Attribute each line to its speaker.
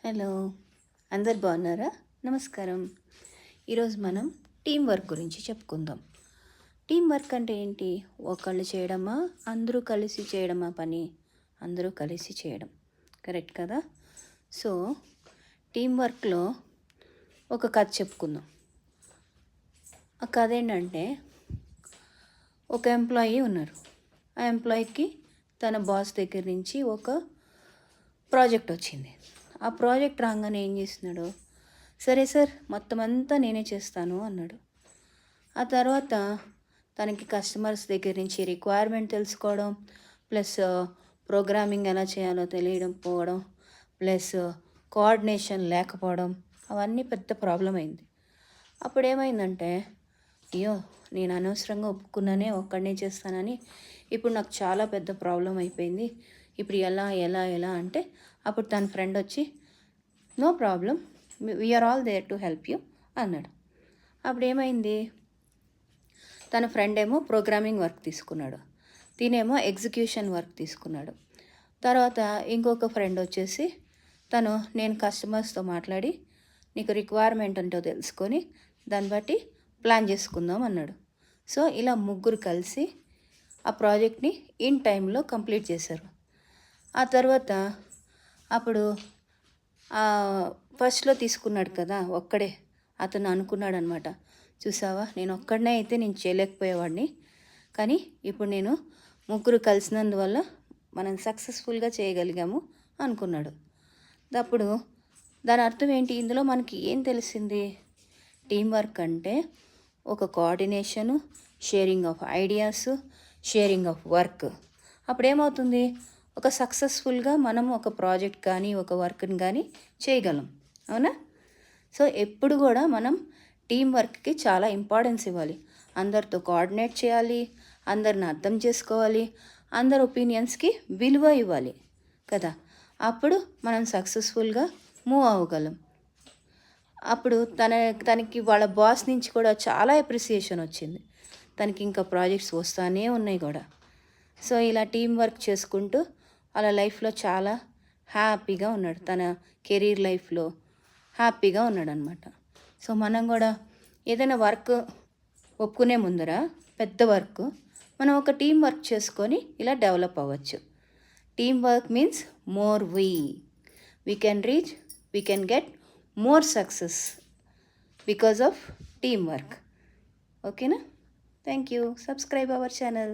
Speaker 1: Hello, అందరు బాగున్నారా? నమస్కారం. ఈరోజు మనం టీం వర్క్ గురించి చెప్పుకుందాం. టీం వర్క్ అంటే ఏంటి? ఒకళ్ళు చేయడమా, అందరూ కలిసి చేయడమా పని? అందరూ కలిసి చేయడం. కరెక్ట్ కదా? సో టీం వర్క్లో ఒక కథ చెప్పుకుందాం. ఆ కథ ఏంటంటే, ఒక ఎంప్లాయీ ఉన్నారు. ఆ ఎంప్లాయీకి తన బాస్ దగ్గర నుంచి ఒక ప్రాజెక్ట్ వచ్చింది. ఆ ప్రాజెక్ట్ రాగానే ఏం చేస్తున్నాడు? సరే సార్, మొత్తం అంతా నేనే చేస్తాను అన్నాడు. ఆ తర్వాత తనకి కస్టమర్స్ దగ్గర నుంచి రిక్వైర్మెంట్ తెలుసుకోవడం, ప్లస్ ప్రోగ్రామింగ్ ఎలా చేయాలో తెలియడం పోవడం, ప్లస్ కోఆర్డినేషన్ లేకపోవడం, అవన్నీ పెద్ద ప్రాబ్లం అయింది. అప్పుడు ఏమైందంటే, అయ్యో నేను అనవసరంగా ఒప్పుకున్నానే, ఒక్కడనే చేస్తానని ఇప్పుడు నాకు చాలా పెద్ద ప్రాబ్లం అయిపోయింది. ఇప్పుడు ఎలా ఎలా ఎలా అంటే అప్పుడు తన ఫ్రెండ్ వచ్చి, no problem, we are all there to help you అన్నాడు. అప్పుడు ఏమైంది? తన ఫ్రెండ్ ఏమో ప్రోగ్రామింగ్ వర్క్ తీసుకున్నాడు, తినేమో ఎగ్జిక్యూషన్ వర్క్ తీసుకున్నాడు. తర్వాత ఇంకొక ఫ్రెండ్ వచ్చేసి నేను కస్టమర్స్తో మాట్లాడి నీకు రిక్వైర్మెంట్ అంటో తెలుసుకొని దాన్ని బట్టి ప్లాన్ చేసుకుందాం అన్నాడు. సో ఇలా ముగ్గురు కలిసి ఆ ప్రాజెక్ట్ని ఇన్ టైంలో కంప్లీట్ చేశారు. ఆ తర్వాత అప్పుడు ఫస్ట్లో తీసుకున్నాడు కదా ఒక్కడే, అతను అనుకున్నాడు అనమాట, చూసావా నేను ఒక్కడనే అయితే నేను చేయలేకపోయేవాడిని, కానీ ఇప్పుడు నేను ముగ్గురు కలిసినందువల్ల మనం సక్సెస్ఫుల్గా చేయగలిగాము అనుకున్నాడు. అప్పుడు దాని అర్థం ఏంటి? ఇందులో మనకి ఏం తెలిసింది? టీం వర్క్ అంటే ఒక coordination, sharing of ideas, sharing of work. అప్పుడేమవుతుంది? ఒక సక్సెస్ఫుల్గా మనం ఒక ప్రాజెక్ట్ కానీ ఒక వర్క్ని కానీ చేయగలం. అవునా? సో ఎప్పుడు కూడా మనం టీం వర్క్కి చాలా ఇంపార్టెన్స్ ఇవ్వాలి. అందరితో కోఆర్డినేట్ చేయాలి, అందరిని అర్థం చేసుకోవాలి, అందరి ఒపీనియన్స్కి విలువ ఇవ్వాలి కదా. అప్పుడు మనం సక్సెస్ఫుల్గా మూవ్ అవ్వగలం. అప్పుడు తనకి వాళ్ళ బాస్ నుంచి కూడా చాలా అప్రిసియేషన్ వచ్చింది. తనకి ఇంకా ప్రాజెక్ట్స్ వస్తూనే ఉన్నాయి కూడా. సో ఇలా టీం వర్క్ చేసుకుంటూ అలా లైఫ్లో చాలా హ్యాపీగా ఉన్నాడు. తన కెరీర్ లైఫ్లో హ్యాపీగా ఉన్నాడు అనమాట. సో మనం కూడా ఏదైనా వర్క్ ఒప్పుకునే ముందర పెద్ద వర్క్ మనం ఒక టీం వర్క్ చేసుకొని ఇలా డెవలప్ అవ్వచ్చు. Team work means more we can reach, we can get more success because of teamwork. Okay na? Thank you. Subscribe our channel.